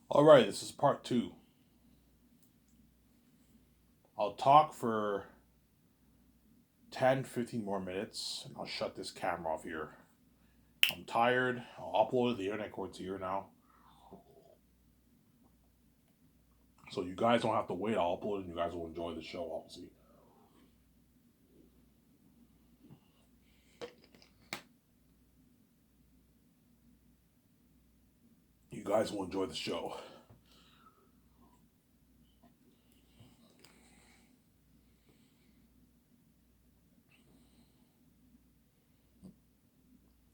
All right, this is part two. I'll talk for 10, 15 more minutes, and I'll shut this camera off here. I'm tired. I'll upload it. The internet cord's here now. So you guys don't have to wait. I'll upload it and you guys will enjoy the show, obviously. You guys will enjoy the show.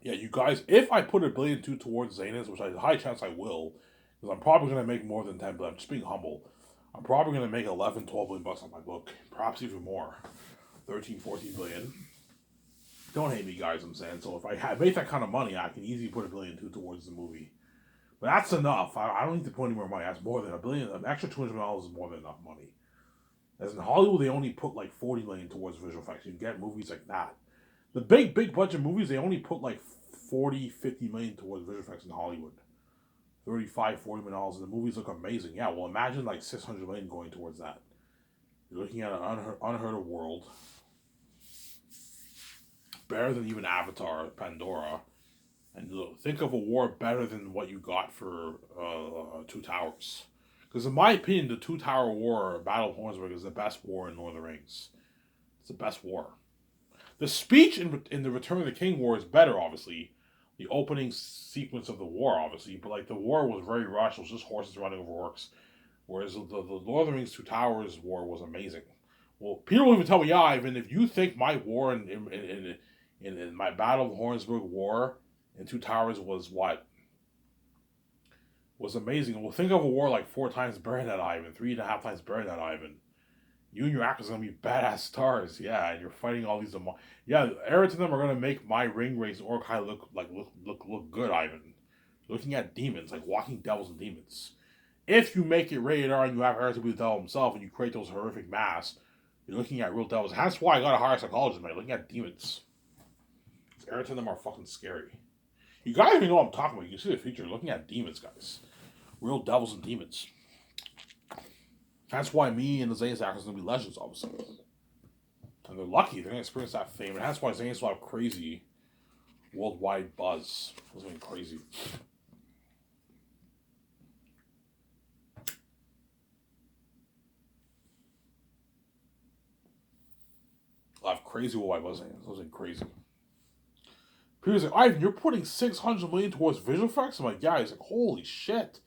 Yeah, you guys, if I put $1.2 billion towards Zanis, which I have a high chance I will, because I'm probably going to make more than 10 billion. I'm just being humble. I'm probably going to make 11, 12 billion bucks on my book. Perhaps even more. 13, 14 billion. Don't hate me, guys. I'm saying so. If I make that kind of money, I can easily put $1.2 billion towards the movie. But that's enough. I don't need to put any more money. That's more than $1 billion. An extra $200 is more than enough money. As in Hollywood, they only put like 40 million towards visual effects. You get movies like that. The big budget movies, they only put like 40, 50 million towards visual effects in Hollywood. 35, $40 million, and the movies look amazing. Yeah, well, imagine like 600 million going towards that. You're looking at an unheard of world, better than even Avatar, Pandora. And look, think of a war better than what you got for Two Towers. Because in my opinion, the Two Tower War, Battle of Hornsburg, is the best war in Lord of the Rings. It's the best war. The speech in the Return of the King War is better, obviously. The opening sequence of the war, obviously, but like the war was very rushed. It was just horses running over orcs. Whereas the Lord of the Rings Two Towers war was amazing. Well, Peter will even tell me, yeah, Ivan, if you think my war in my Battle of Hornsburg war in Two Towers was amazing. Well, think of a war like four times better than that, Ivan, three and a half times better than that, Ivan. You and your actors are gonna be badass stars, yeah, and you're fighting all these. Yeah, Eric and them are gonna make my ring race Orkai look good, Ivan. Looking at demons, like walking devils and demons. If you make it rated R and you have Eric to be the devil himself and you create those horrific masks, you're looking at real devils. That's why I got a higher psychologist, man. Looking at demons. Eric and them are fucking scary. You guys even know what I'm talking about. You can see the future. Looking at demons, guys. Real devils and demons. That's why me and the Zane's actors are gonna be legends all of a sudden. And they're lucky they're gonna experience that fame, and that's why Zane's will have crazy worldwide buzz. It's gonna be crazy. I'll have crazy worldwide buzz. It's gonna be crazy. Peter's like, Ivan, you're putting 600 million towards visual effects. I'm like, yeah. He's like, holy shit.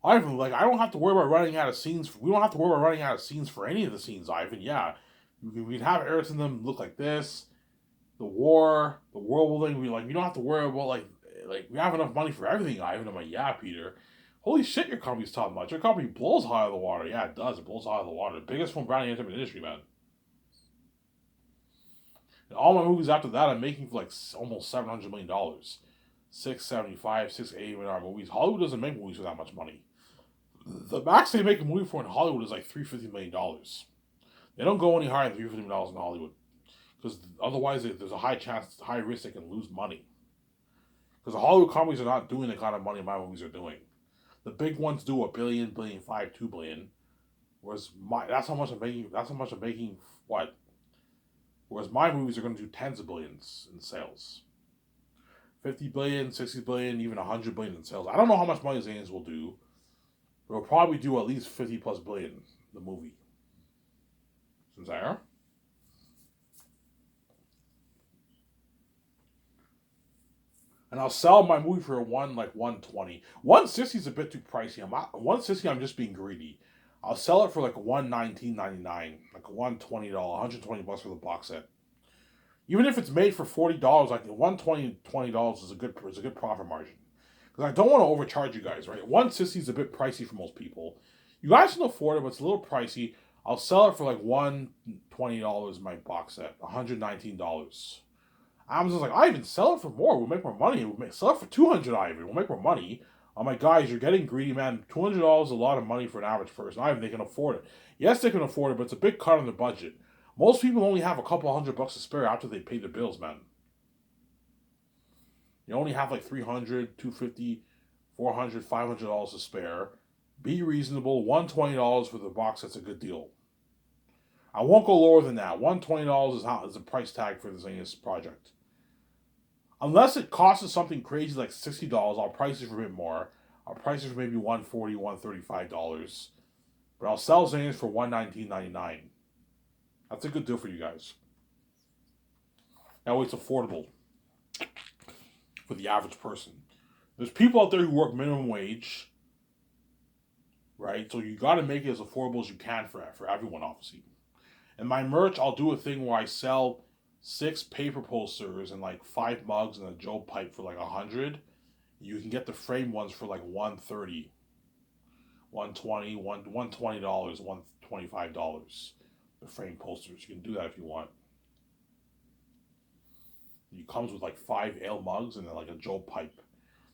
Ivan, like, I don't have to worry about running out of scenes. We don't have to worry about running out of scenes for any of the scenes, Ivan. Yeah, we'd have Eris and them look like this. The war, the world building. We don't have to worry about like we have enough money for everything, Ivan. I'm like, yeah, Peter. Holy shit, your company's top notch. Your company blows high out of the water. Yeah, it does. It blows high out of the water. Biggest film brand in the entertainment industry, man. And all my movies after that, I'm making for like almost $700 million. 675, 680 million movies. Hollywood doesn't make movies for that much money. The max they make a movie for in Hollywood is like $350 million. They don't go any higher than $350 in Hollywood because otherwise there's a high chance, high risk they can lose money. Because the Hollywood companies are not doing the kind of money my movies are doing. The big ones do a billion, billion five, 2 billion. Whereas that's how much I'm making. That's how much I'm making. What? Whereas my movies are going to do tens of billions in sales. 50 billion, 60 billion, even 100 billion in sales. I don't know how much money Zanes will do. But it'll probably do at least 50 plus billion. The movie. Sincere? And I'll sell my movie for 120. 160 is a bit too pricey. 160. I'm just being greedy. I'll sell it for like 119.99, like $120, $120 for the box set. Even if it's made for $40, like $120 is a good profit margin. Because I don't want to overcharge you guys, right? 160 is a bit pricey for most people. You guys can afford it, but it's a little pricey. I'll sell it for like $120 my box set, $119. Amazon's like, I even sell it for more. We'll make more money. Sell it for 200. Ivan. We'll make more money. I'm like, guys, you're getting greedy, man. $200 is a lot of money for an average person. Ivan, they can afford it. Yes, they can afford it, but it's a big cut on their budget. Most people only have a couple $100 to spare after they pay their bills, man. You only have like 300, 250 $400, $500 to spare. Be reasonable. $120 for the box. That's a good deal. I won't go lower than that. $120 is the price tag for this project. Unless it costs us something crazy like $60, I'll price it for a bit more. I'll price it for maybe $140, $135. But I'll sell Xenius for $119.99. That's a good deal for you guys. That way it's affordable for the average person. There's people out there who work minimum wage, right? So you got to make it as affordable as you can for everyone, obviously. And my merch, I'll do a thing where I sell 6 paper posters and like 5 mugs and a Joe pipe for like $100. You can get the frame ones for like $130, $120, $120, $125. The frame posters. You can do that if you want. It comes with like 5 ale mugs and then like a Joe pipe.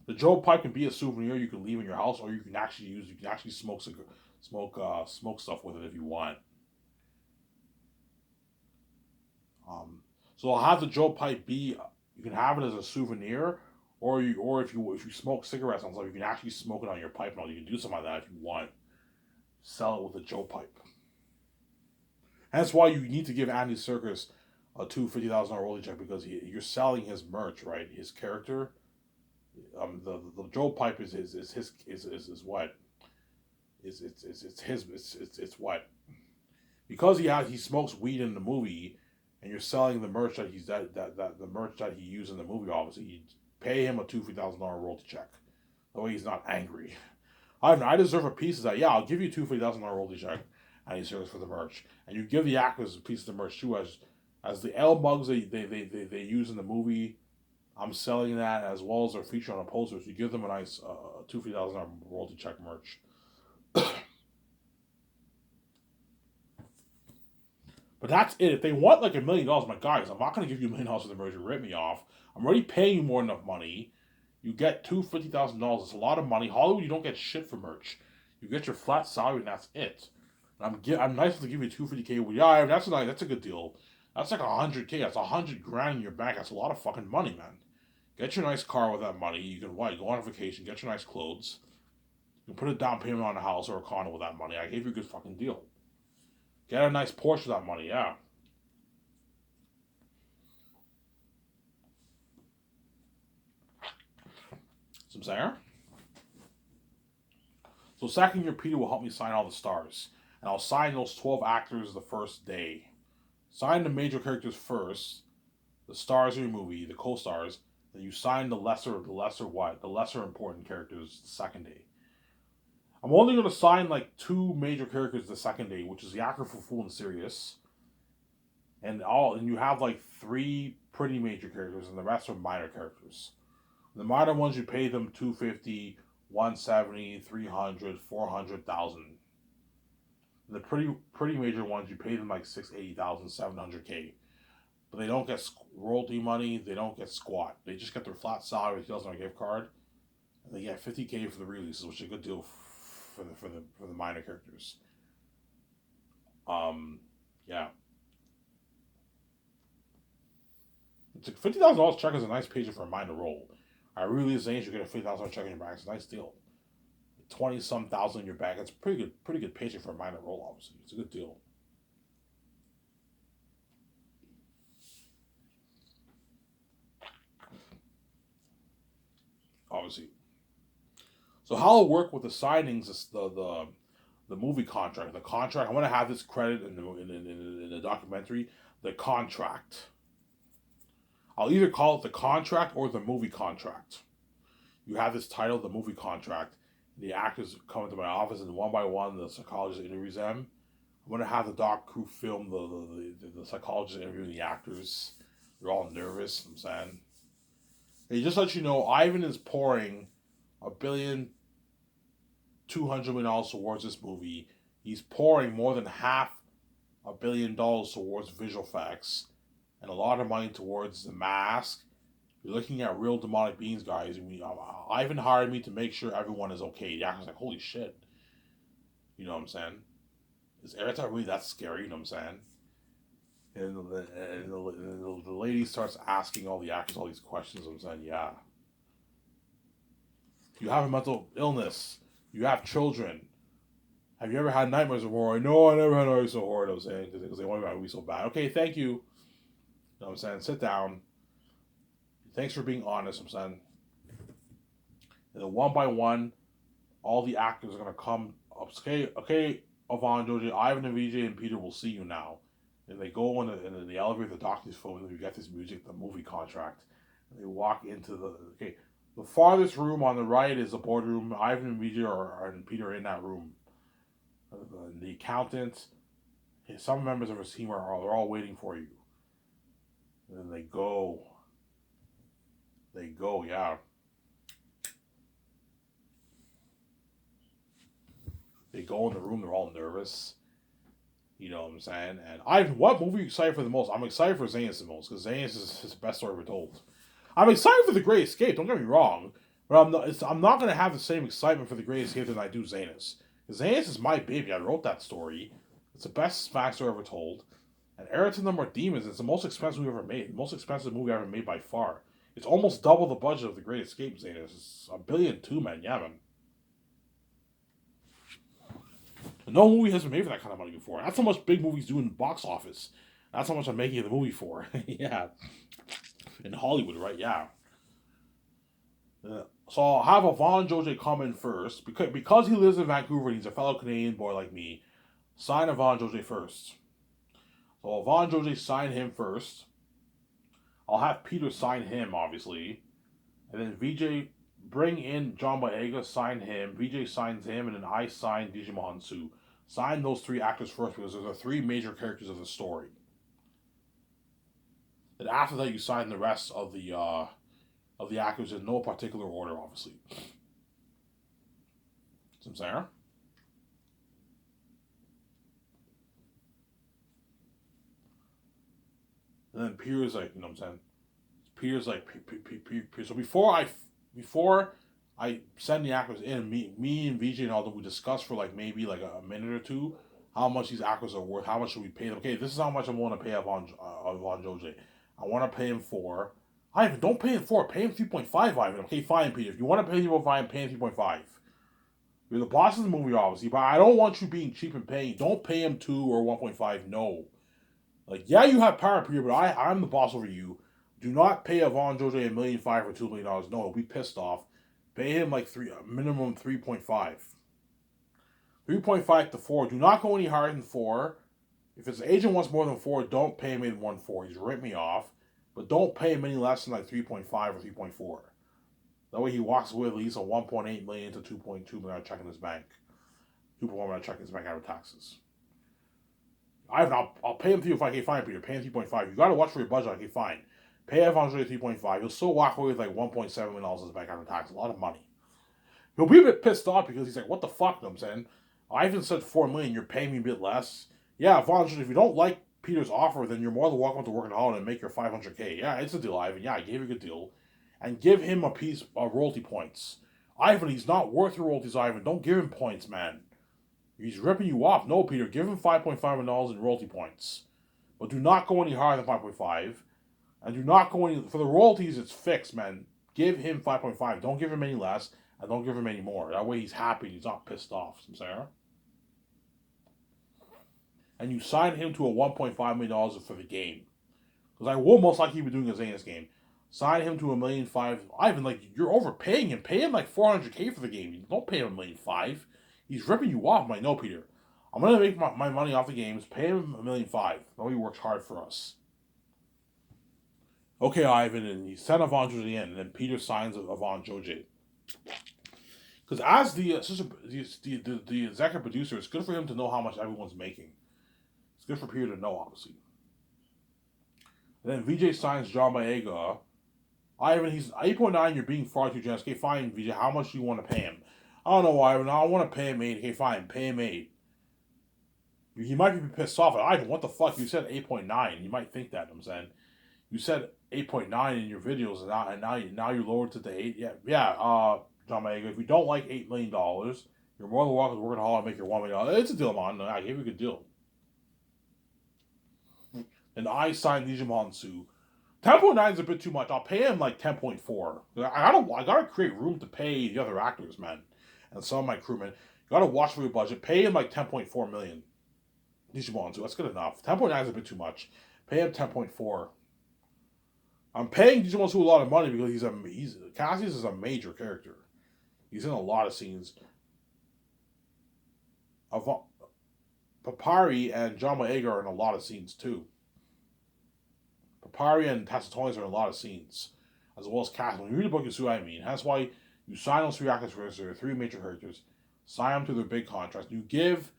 The Joe pipe can be a souvenir you can leave in your house, or you can actually use. You can actually smoke stuff with it if you want. So I'll have the Joe pipe be. You can have it as a souvenir, or if you smoke cigarettes and stuff, you can actually smoke it on your pipe and all. You can do something like that if you want. Sell it with a Joe pipe. And that's why you need to give Andy Serkis a $250,000 royalty check, because you're selling his merch, right? His character. The Joe pipe is what? It's what? Because he smokes weed in the movie, and you're selling the merch that the merch that he used in the movie. Obviously, you pay him a $250,000 royalty check. That way he's not angry. I deserve a piece of that. Yeah, I'll give you $250,000 royalty check, and he serves for the merch, and you give the actors a piece of the merch too, as the L mugs they use in the movie. I'm selling that as well as their feature on a poster. So you give them a nice $250,000 royalty check merch. But that's it. If they want like $1 million, my guys, I'm not going to give you $1 million for the merch. You rip me off. I'm already paying you more than enough money. You get $250,000. It's a lot of money. Hollywood, you don't get shit for merch. You get your flat salary, and that's it. And I'm nice to give you $250K. Well, yeah, that's a good deal. That's like $100K. That's $100,000 in your bank. That's a lot of fucking money, man. Get your nice car with that money. You can go on a vacation. Get your nice clothes. You can put a down payment on a house or a condo with that money. I gave you a good fucking deal. Get a nice Porsche with that money, yeah. Some singer. So second year Peter will help me sign all the stars. And I'll sign those 12 actors the first day. Sign the major characters first, the stars of your movie, the co-stars, then you sign the lesser important characters the second day. I'm only going to sign like 2 major characters the second day, which is the actor for Fool and Serious, and you have like 3 pretty major characters, and the rest are minor characters. The minor ones you pay them $250, $170, $300, $400,000. The pretty major ones you pay them like $680,000, $700K. But they don't get royalty money. They don't get squat. They just get their flat salary with $2,000 gift card, and they get $50K for the releases, which is a good deal for the minor characters. Yeah. It's like $50,000 check is a nice paycheck for a minor role. I really think you get a $50,000 check in your bank. It's a nice deal. 20-some thousand in your bank. It's pretty good paycheck for a minor role. Obviously, it's a good deal. Obviously. So how it'll work with the signings is the movie contract. The contract. I'm gonna have this credit in the documentary. The contract. I'll either call it the contract or the movie contract. You have this title, the movie contract. The actors come into my office, and one by one, the psychologist interviews them. I'm gonna have the doc crew film the psychologist interviewing the actors. They're all nervous. I'm saying. Hey, just to let you know, Ivan is pouring $1,200,000,000 towards this movie. He's pouring more than $500,000,000 towards visual effects, and a lot of money towards the mask. You're looking at real demonic beings, guys. Ivan hired me to make sure everyone is okay. The actor's like, holy shit. You know what I'm saying? Is Eretz really that scary? You know what I'm saying? And the lady starts asking all the actors all these questions. I'm saying, yeah. You have a mental illness. You have children. Have you ever had nightmares of horror? No, I never had nightmares of horror. I'm saying because they want me so bad. Okay, thank you. You know what I'm saying? Sit down. Thanks for being honest. I'm saying. And then one by one, all the actors are gonna come up. Okay, Yvonne, Joji, Ivan, and VJ, and Peter will see you now. And they go in the elevator, the doctor's phone, and you get this music, the movie contract. And they walk into the farthest room on the right is the boardroom. Ivan and VJ and Peter are in that room. The accountant, some members of his team they're all waiting for you. And then they go, yeah. They go in the room, they're all nervous. You know what I'm saying? And what movie are you excited for the most? I'm excited for Zanus the most, because Zanus is the best story ever told. I'm excited for The Great Escape, don't get me wrong, but I'm not going to have the same excitement for The Great Escape than I do Zanus. Zanus is my baby. I wrote that story. It's the best Smack story ever told. And Heir to No More Demons is the most expensive movie ever made. The most expensive movie ever made by far. It's almost double the budget of The Great Escape, Zanus. It's $1.2 billion, man. Yeah, man. No movie has been made for that kind of money before. That's how much big movies do in the box office. That's how much I'm making the movie for. Yeah. In Hollywood, right? Yeah. So I'll have Yvonne Joji come in first. Because he lives in Vancouver and he's a fellow Canadian boy like me, sign Yvonne Joji first. So Yvonne Joji sign him first. I'll have Peter sign him, obviously. And then VJ bring in John Boyega, sign him. VJ signs him, and then I sign Djimon Hounsou. Sign those three actors first because they're the three major characters of the story. And after that, you sign the rest of the actors in no particular order, obviously. See what I'm saying? And then Peter's like, you know what I'm saying? Peter's like, so before I send the actors in, me and VJ and all that we discuss for like maybe like a minute or two how much these actors are worth, how much should we pay them. Okay, this is how much I want to pay Yvonne Joji. I want to pay him for. Ivan, don't pay him 4. Pay him 3.5, Ivan. Okay, fine, Peter. If you want to pay him 3.5, pay him 3.5. You're the boss of the movie, obviously, but I don't want you being cheap and paying. Don't pay him 2 or 1.5. No. Like, yeah, you have power, Peter, but I'm the boss over you. Do not pay Yvonne Joji $1.5 million or $2 million. No, he'll be pissed off. Pay him like minimum 3.5. 3.5 to 4. Do not go any higher than 4. If his agent wants more than 4, don't pay him any more than 4. He's ripped me off. But don't pay him any less than like 3.5 or 3.4. That way he walks away with at least a 1.8 million to 2.2 million check in his bank. 2.1 million check in his bank after taxes. I'll pay him 3.5. Okay, fine, Peter. Pay him 3.5. You gotta watch for your budget. Okay, fine. Pay Evan 3.5. He'll still walk away with like $1.7 million in his bank after tax. A lot of money. He'll be a bit pissed off because he's like, what the fuck, you know what I'm saying? Ivan said $4 million. You're paying me a bit less. Yeah, Yvonne, if you don't like Peter's offer, then you're more than welcome to work in Holland and make your $500K. Yeah, it's a deal, Ivan. Yeah, I gave you a good deal. And give him a piece of royalty points. Ivan, he's not worth your royalties, Ivan. Don't give him points, man. He's ripping you off. No, Peter, give him $5.5 million in royalty points. But do not go any higher than 5.5. And do not go any... For the royalties, it's fixed, man. Give him 5.5. Don't give him any less. And don't give him any more. That way he's happy. He's not pissed off. Sarah. And you sign him to a $1.5 million for the game. Because I will most likely be doing a Zanus game. Sign him to $1.5 million. Ivan, like, you're overpaying him. Pay him like $400K for the game. Don't pay him $1.5 million. He's ripping you off. I'm like, no, Peter. I'm going to make my money off the games. Pay him $1.5 million. No, he works hard for us. Okay, Ivan, and he sent Yvonne Joji in, and then Peter signs Yvonne Joji. Because as the executive producer, it's good for him to know how much everyone's making. It's good for Peter to know, obviously. And then VJ signs John Boyega. Ivan, he's 8.9, you're being far too generous. Okay, fine, VJ, how much do you want to pay him? I don't know, Ivan, I want to pay him 8. Okay, fine, pay him 8. He might be pissed off at Ivan, what the fuck? You said 8.9. You might think that, I'm saying. You said 8.9 in your videos, and now you lowered it to 8. Yeah, John Boyega, if you don't like $8 million, you're more than welcome to work hard and make your $1 million. It's a deal, man. I gave you a good deal. And I signed Djimon Hounsou 10.9 is a bit too much. I'll pay him like 10.4. I gotta create room to pay the other actors, man, and some of my crewmen. You gotta watch for your budget. Pay him like 10.4 million. Digimon too. That's good enough. 10.9 is a bit too much. Pay him 10.4. I'm paying Digimon Su a lot of money because he's Cassius is a major character. He's in a lot of scenes. Papari and John Boyega are in a lot of scenes too. Papari and Tassitonis are in a lot of scenes, as well as Cass. When you read the book, you see what I mean. That's why you sign those three actors first. There are three major characters. Sign them to their big contracts. You give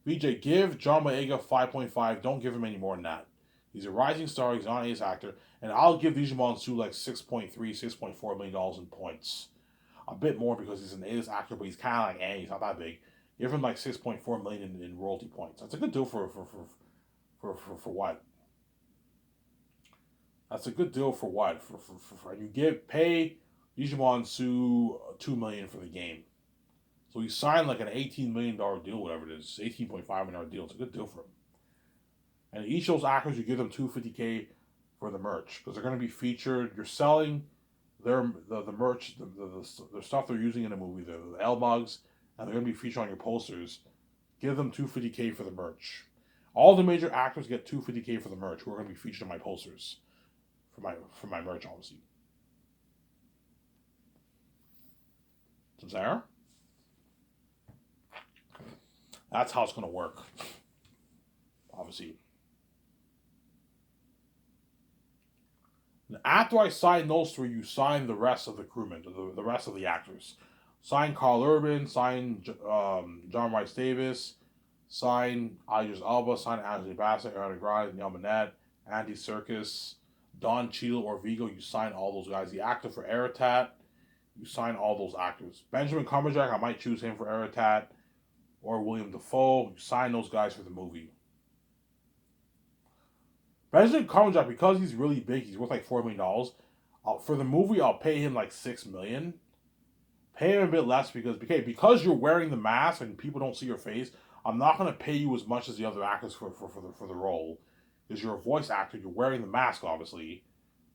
John Boyega 5.5. Don't give him any more than that. He's a rising star. He's not an ace actor, and I'll give Digimon Su like $6.4 million in points. A bit more because he's an A-list actor, but he's kind of like, he's not that big. Give him like 6.4 million in royalty points. That's a good deal for what? That's a good deal for what? And you pay Digimon Su $2 million for the game. So he signed like an $18 million deal, whatever it is, $18.5 million deal. It's a good deal for him. And each of those actors, you give them $250K for the merch because they're going to be featured. You're selling the merch, the stuff they're using in the movie, the L mugs, and they're going to be featured on your posters. Give them $250K for the merch. All the major actors get $250K for the merch who are going to be featured in my posters for my merch, obviously. Sarah? That's how it's going to work. Obviously. And after I sign those three, you sign the rest of the crewmen, the rest of the actors. Sign Carl Urban, sign John Rice Davis, sign Idris Elba, sign Angela Bassett, Ariana Grande, Neil Manette, Andy Serkis, Don Cheadle or Vigo. You sign all those guys. The actor for Aratat, you sign all those actors. Benjamin Cumberbatch, I might choose him for Aratat, or William Dafoe. You sign those guys for the movie. Benjamin Cumberbatch, because he's really big, he's worth like $4 million. For the movie, I'll pay him like $6 million. Pay him a bit less because you're wearing the mask and people don't see your face. I'm not going to pay you as much as the other actors for the role. Because you're a voice actor, you're wearing the mask, obviously.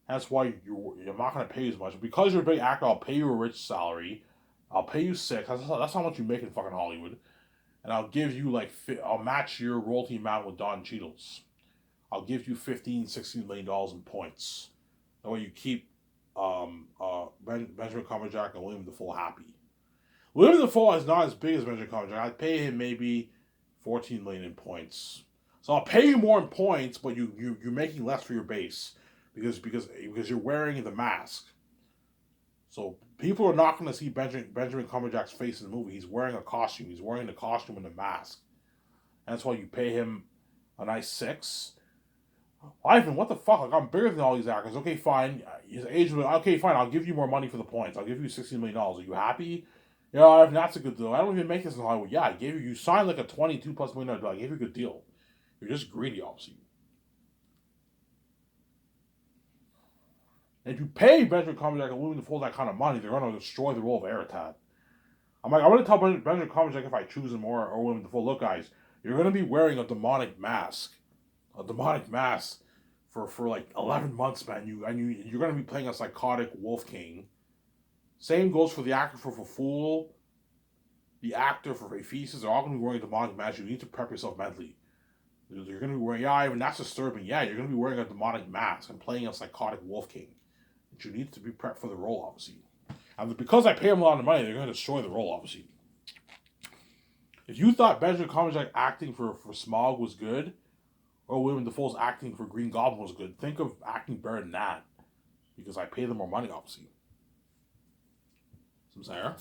That's why I'm not going to pay you as much. Because you're a big actor, I'll pay you a rich salary. I'll pay you $6. That's how much you make in fucking Hollywood. And I'll give you I'll match your royalty amount with Don Cheadle's. I'll give you $16 million in points. That way you keep Benjamin Cumberbatch and William Dafoe happy. William Dafoe is not as big as Benjamin Cumberbatch. I'd pay him maybe $14 million in points. So I'll pay you more in points, but you're making less for your base because you're wearing the mask. So people are not going to see Benjamin Cumberbatch's face in the movie. He's wearing a costume. He's wearing the costume and the mask. And that's why you pay him a nice $6. Ivan, what the fuck? Like, I'm bigger than all these actors. Okay, fine. His age was okay, fine. I'll give you more money for the points. I'll give you $16 million. Are you happy? Yeah, Ivan, that's a good deal. I don't even make this in Hollywood. Yeah, you signed like a $22+ million deal. I gave you a good deal. You're just greedy, obviously. And if you pay Benjamin Cumberbatch and William Dafoe that kind of money, they're going to destroy the role of Aratat. I'm going to tell Benjamin Cumberbatch if I choose him or William Dafoe, look, guys, you're going to be wearing a demonic mask. A demonic mask for like 11 months, man. You're going to be playing a psychotic Wolf King. Same goes for the actor for Fool, the actor for Ephesus. They're all going to be wearing a demonic mask. You need to prep yourself mentally. You're going to be wearing, even that's disturbing. Yeah, you're going to be wearing a demonic mask and playing a psychotic Wolf King. But you need to be prepped for the role, obviously. And because I pay them a lot of money, they're going to destroy the role, obviously. If you thought Benjamin Cumberbatch acting for Smaug was good, or William Dafoe's acting for Green Goblin was good, think of acting better than that. Because I pay them more money, obviously. So I'm saying,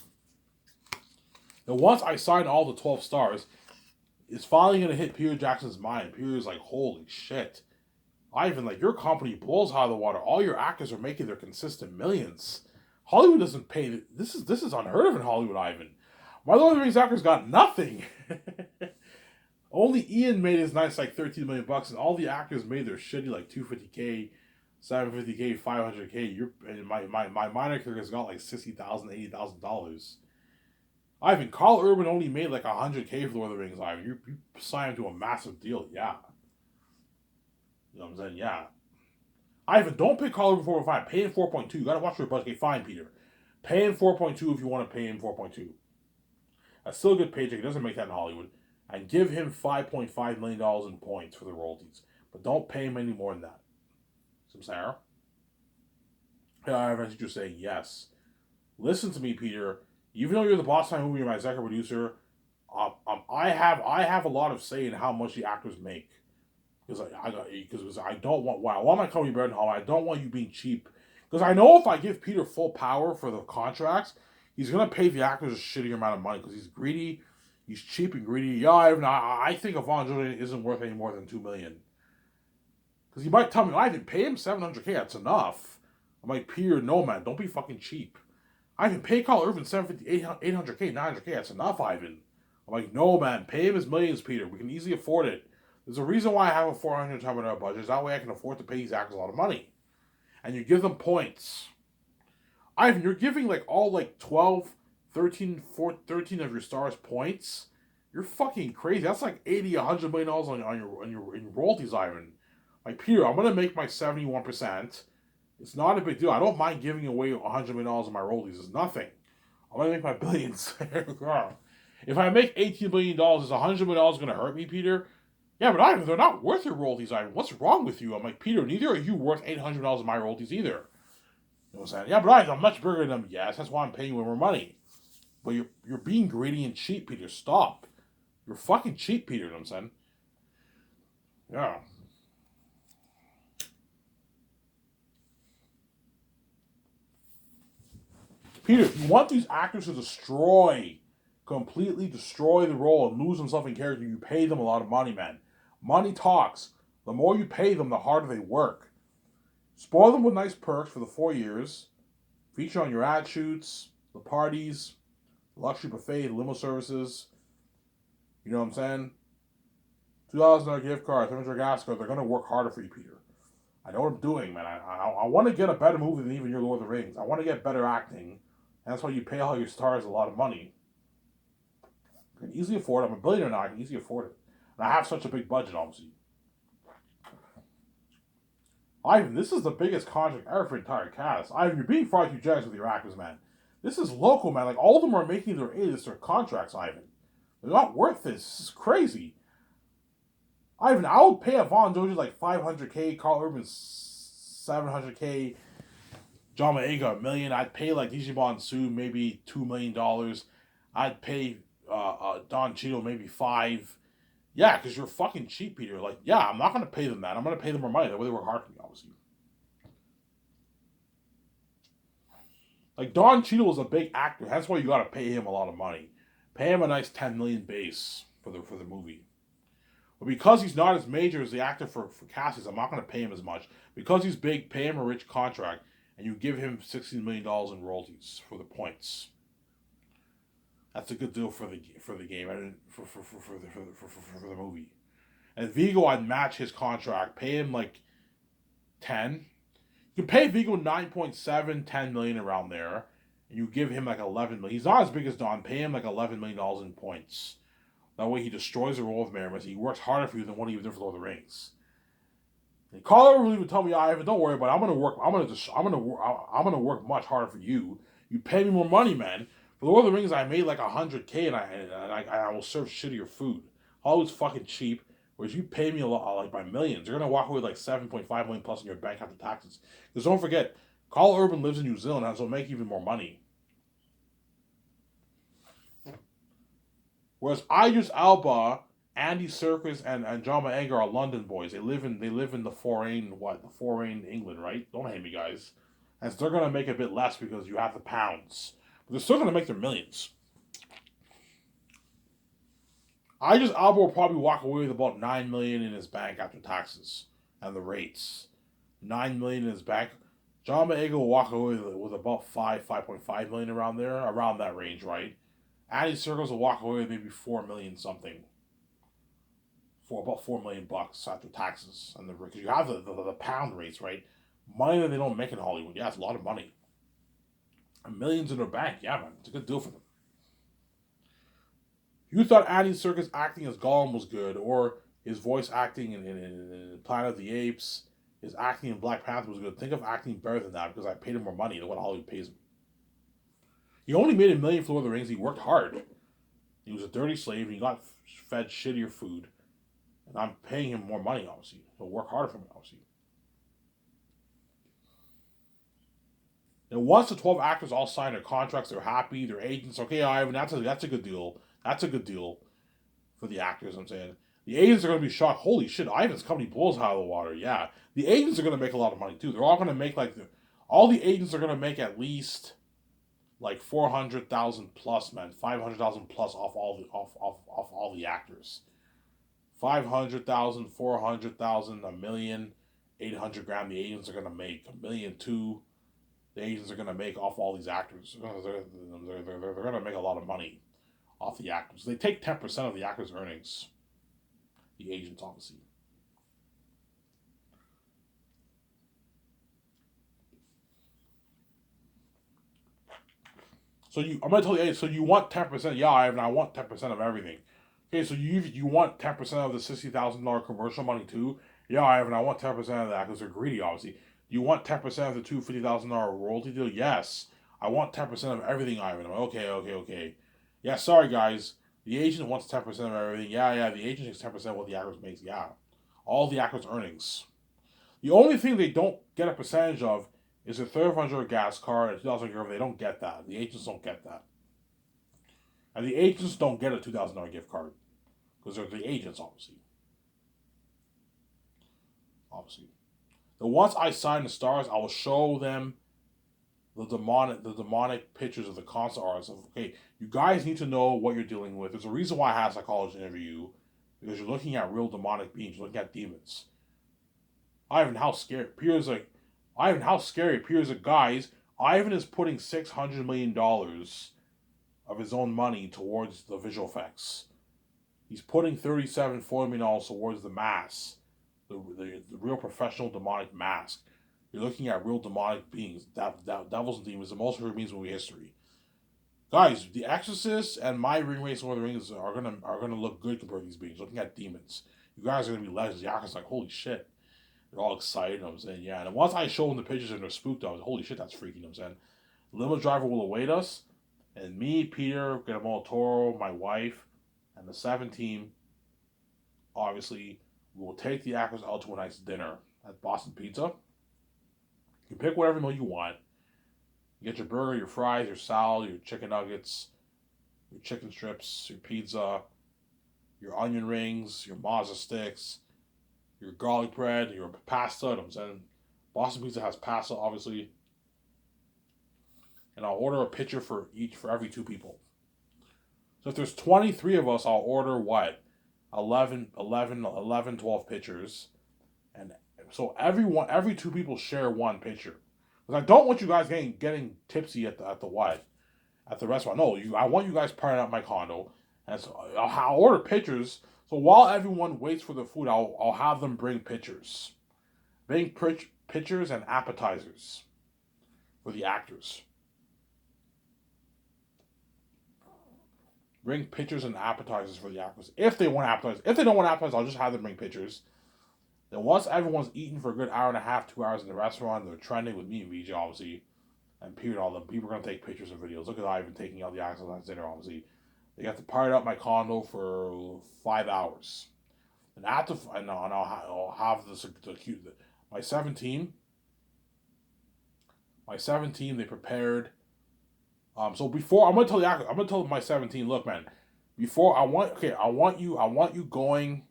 now, once I sign all the 12 stars, it's finally going to hit Peter Jackson's mind. Peter's like, holy shit. Ivan, your company blows out of the water. All your actors are making their consistent millions. Hollywood doesn't pay. This is unheard of in Hollywood, Ivan. My Lord of the Rings actors got nothing. Only Ian made his nice $13 million, and all the actors made their shitty $250K, $750K, $500K. And my minor characters got $60,000, $80,000. Ivan, Carl Urban only made $100K for the Lord of the Rings. Ivan, you signed him to a massive deal, yeah. You know what I'm saying? Yeah. Ivan, don't pay Carl Urban 4.5. Pay him 4.2. You gotta watch your budget. Okay, fine, Peter. Pay him 4.2 if you want to pay him 4.2. That's still a good paycheck. He doesn't make that in Hollywood. And give him $5.5 million in points for the royalties. But don't pay him any more than that. Samsara? Yeah, Ivan, you're saying yes. Listen to me, Peter. Even though you're the boss of my movie, you're my executive producer. I have a lot of say in how much the actors make. Because I don't want I want my company better than Hollywood. I don't want you being cheap. Because I know if I give Peter full power for the contracts, he's gonna pay the actors a shittier amount of money because he's greedy, he's cheap and greedy. Yeah, I think Yvonne Jordan isn't worth any more than $2 million. Because he might tell me, I didn't pay him $700K. That's enough. I'm like, Peter, no man, don't be fucking cheap. I can pay Carl Urban $750, $800K, $900K. That's enough, Ivan. I'm like, no man, pay him his millions, Peter. We can easily afford it. There's a reason why I have a $400 million budget. That way I can afford to pay these actors a lot of money. And you give them points. Ivan, you're giving like all like 12, 13 of your stars points. You're fucking crazy. That's like $80, $100 million on your royalties, Ivan. Like, Peter, I'm gonna make my 71%. It's not a big deal. I don't mind giving away $100 million of my royalties. It's nothing. I'm gonna make my billions. If I make $18 billion, is $100 million gonna hurt me, Peter? Yeah, but Ivan, they're not worth your royalties, Ivan. What's wrong with you? I'm like, Peter, neither are you worth $800 of my royalties either. You know what I'm saying? Yeah, but Ivan, I'm much bigger than them. Yes, that's why I'm paying you more money. But you're being greedy and cheap, Peter. Stop. You're fucking cheap, Peter. You know what I'm saying? Yeah. Peter, if you want these actors to completely destroy the role and lose themselves in character, you pay them a lot of money, man. Money talks. The more you pay them, the harder they work. Spoil them with nice perks for the 4 years. Feature on your ad shoots, the parties, luxury buffet, limo services. You know what I'm saying? $2,000 gift card, $300 gas card. They're going to work harder for you, Peter. I know what I'm doing, man. I want to get a better movie than even your Lord of the Rings. I want to get better acting. And that's why you pay all your stars a lot of money. I can easily afford it. I'm a billionaire now. I can easily afford it. And I have such a big budget, obviously. Ivan, this is the biggest contract ever for the entire cast. Ivan, you're being far too generous with your actors, man. This is local, man. Like, all of them are making their A-list their contracts, Ivan. They're not worth this. This is crazy. Ivan, I would pay Yvonne George like $500K, Carl Urban $700K, John Boyega $1 million. I'd pay like Digimon Sue maybe $2 million. I'd pay Don Cheadle maybe $5. Yeah, because you're fucking cheap, Peter. Like, yeah, I'm not going to pay them that. I'm going to pay them more money. That way they work hard for me, obviously. Like, Don Cheadle is a big actor. That's why you got to pay him a lot of money. Pay him a nice $10 million base for the movie. But because he's not as major as the actor for Cassius, I'm not going to pay him as much. Because he's big, pay him a rich contract, and you give him $16 million in royalties for the points. That's a good deal for the game and for the movie. And Vigo, I'd match his contract, pay him like 10. You can pay Vigo 9.7, 10 million around there, and you give him like 11 million. He's not as big as Don. Pay him like $11 million in points. That way he destroys the role of Maramis. He works harder for you than what he would do for Lord of the Rings. And Carl Urban would tell me, Ivan, don't worry about it. I'm gonna work much harder for you. You pay me more money, man. For Lord of the Rings, I made like $100K, and I will serve shittier food. Hollywood's fucking cheap. Whereas you pay me a lot, like by millions, you're gonna walk away with like 7.5 million plus in your bank after taxes. Because don't forget, Carl Urban lives in New Zealand, and so make even more money. Whereas Idris Elba, Andy Serkis, and John Boyega are London boys. They live in the foreign England, right? Don't hate me, guys. And so they're gonna make a bit less because you have the pounds, but they're still gonna make their millions. Idris Elba will probably walk away with about $9 million in his bank after taxes and the rates. $9 million in his bank. John Boyega will walk away with about 5.5 million around there, around that range, right? Andy Serkis will walk away with maybe 4 million something. For about $4 million after taxes and because you have the pound rates, right? Money that they don't make in Hollywood. Yeah, it's a lot of money. And millions in their bank. Yeah, man, it's a good deal for them. You thought Andy Serkis acting as Gollum was good, or his voice acting in Planet of the Apes, his acting in Black Panther was good. Think of acting better than that because I paid him more money than what Hollywood pays him. He only made $1 million for Lord of the Rings. He worked hard. He was a dirty slave and he got fed shittier food. And I'm paying him more money, obviously. He'll work harder for me, obviously. And once the 12 actors all sign their contracts, they're happy, their agents, okay, Ivan, that's a good deal. That's a good deal for the actors, I'm saying. The agents are going to be shocked. Holy shit, Ivan's company blows out of the water. Yeah. The agents are going to make a lot of money, too. They're all going to make, all the agents are going to make at least, 400,000 plus, man. 500,000 plus off all the actors. 500,000, 400,000, $1 million, 800 grand. The agents are going to make $1 million, too. The agents are going to make off all these actors. They're going to make a lot of money off the actors. They take 10% of the actors' earnings. The agents, obviously. I'm going to tell you, so you want 10%? Yeah, Ivan, I want 10% of everything. Okay, so you want 10% of the $60,000 commercial money too? Yeah, Ivan, I want 10% of that because they're greedy, obviously. You want 10% of the $250,000 royalty deal? Yes. I want 10% of everything, Ivan. I'm like, okay. Yeah, sorry, guys. The agent wants 10% of everything. Yeah, the agent takes 10% of what the actors makes. Yeah. All the actors' earnings. The only thing they don't get a percentage of is a $3,500 gas card and a $2,000 gift card. They don't get that. The agents don't get that. And the agents don't get a $2,000 gift card. Because they're the agents, obviously. Then once I sign the stars, I will show them the demonic pictures of the concept artists. Of, okay, you guys need to know what you're dealing with. There's a reason why I had a psychologist interview. Because you're looking at real demonic beings. You're looking at demons. Ivan, how scary. Ivan, how scary. Peter's like, guys, Ivan is putting $600 million of his own money towards the visual effects. He's putting $40 million towards the mask, the real professional demonic mask. You're looking at real demonic beings, devils and demons, the most horrific beings in movie history. Guys, The Exorcist and My Ring Race Lord of the Rings are gonna look good compared to these beings. Looking at demons, you guys are gonna be legends. The actors like, holy shit, they're all excited. I'm saying, yeah. And once I show them the pictures and they're spooked, I was, holy shit, that's freaky. I'm saying, limo driver will await us, and me, Peter, Guillermo del Toro, my wife, and the 7 team, obviously, we will take the actors out to a nice dinner at Boston Pizza. You pick whatever meal you want. You get your burger, your fries, your salad, your chicken nuggets, your chicken strips, your pizza, your onion rings, your mazza sticks, your garlic bread, your pasta. I'm saying Boston Pizza has pasta, obviously. And I'll order a pitcher for every 2 people. So if there's 23 of us, I'll order what? 11, 12 pitchers. And so every 2 people share 1 pitcher. Because I don't want you guys getting tipsy at the restaurant. No, I want you guys partying at my condo. And so I'll order pitchers. So while everyone waits for the food, I'll have them bring pitchers. Bring pitchers and appetizers for the actors. Bring pitchers and appetizers for the actors. If they want appetizers. If they don't want appetizers, I'll just have them bring pitchers. Then once everyone's eaten for a good hour and a half, 2 hours in the restaurant, they're trending with me and VJ, obviously. And Peter and all them. People are going to take pictures and videos. Look at Ivan taking out the actors on dinner, obviously. They have to party out my condo for 5 hours. And I'll have my 17. My 17, they prepared. So before I'm gonna tell my 17. Look, man. Before I want you going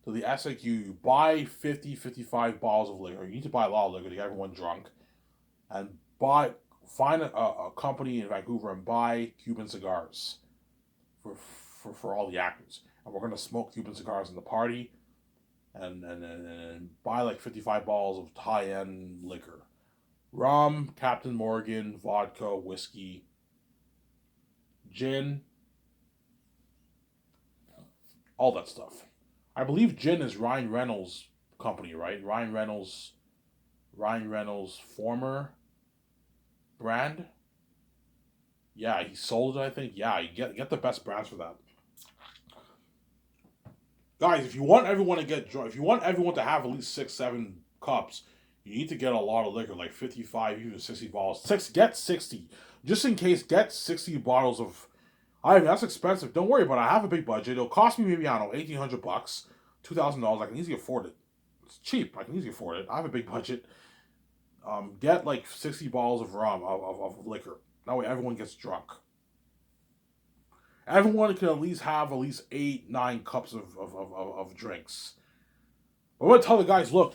to the SAQ. You buy 55 bottles of liquor. You need to buy a lot of liquor to get everyone drunk, and find a company in Vancouver and buy Cuban cigars for all the actors. And we're gonna smoke Cuban cigars in the party, and buy 55 bottles of high-end liquor, rum, Captain Morgan, vodka, whiskey, gin, all that stuff. I believe gin is Ryan Reynolds' company, right? Ryan Reynolds' former brand. Yeah, he sold it, I think. Yeah, you get the best brands for that. Guys, if you want everyone to get drunk, if you want everyone to have at least 6, 7 cups, you need to get a lot of liquor, like 55, even 60 bottles. Get 60. Just in case, get 60 bottles of. I mean, that's expensive. Don't worry about it. I have a big budget. It'll cost me maybe, I don't know, $1,800, $2,000. I can easily afford it. It's cheap. I can easily afford it. I have a big budget. Get like 60 bottles of rum, of liquor. That way everyone gets drunk. Everyone can at least have at least 8, 9 cups of drinks. But I'm gonna tell the guys, look,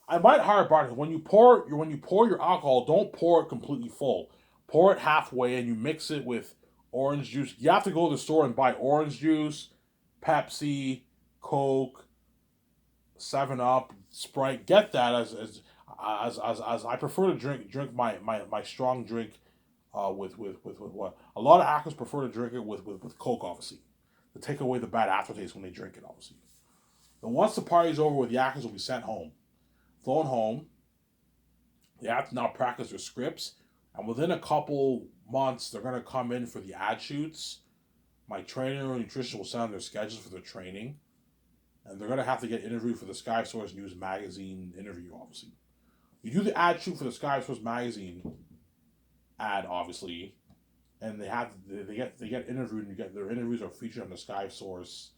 I might hire bartenders. When you pour your alcohol, don't pour it completely full. Pour it halfway and you mix it with orange juice. You have to go to the store and buy orange juice, Pepsi, Coke, 7-Up, Sprite. Get that as I prefer to drink my strong drink with what a lot of actors prefer to drink it with Coke, obviously, to take away the bad aftertaste when they drink it, obviously. Then once the party's over with, the actors will be sent home, flown home. They have to now practice their scripts, and within a couple months, they're gonna come in for the ad shoots. My trainer and nutrition will send them their schedules for their training, and they're gonna have to get interviewed for the Sky Source News magazine interview, obviously. You do the ad shoot for the Sky Source magazine ad, obviously, and they get interviewed, and their interviews are featured on the Sky Source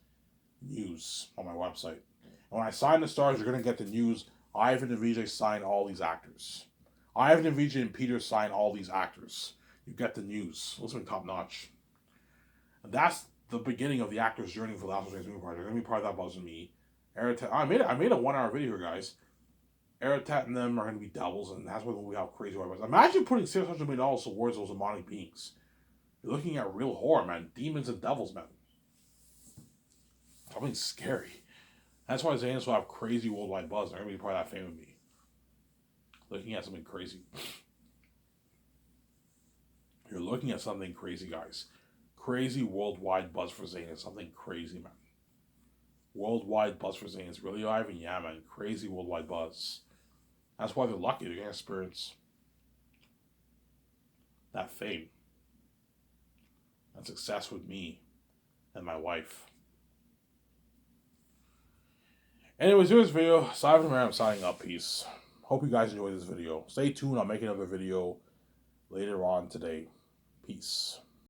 News on my website. And when I sign the stars, you're gonna get the news. Ivan and Vijay sign all these actors. Ivan and Vijay and Peter sign all these actors. You get the news. Those are top notch. And that's the beginning of the actor's journey for the Last Movie Project. They're gonna be part of that Buzz and Me. I made a 1 hour video here, guys. Aratat and them are going to be devils, and that's when we have crazy horror. Imagine putting $600 million towards those demonic beings. You're looking at real horror, man. Demons and devils, man. Something scary. That's why Zanis will have crazy worldwide buzz. They're going to be part of that fame with me. Looking at something crazy. You're looking at something crazy, guys. Crazy worldwide buzz for Zanis. Something crazy, man. Worldwide buzz for Zanis. Really, Ivan? Yeah, man. Crazy worldwide buzz. That's why they're lucky. They're going to experience that fame, that success with me and my wife. Anyways, here's this video. Simon from I'm signing up. Peace. Hope you guys enjoyed this video. Stay tuned. I'll make another video later on today. Peace.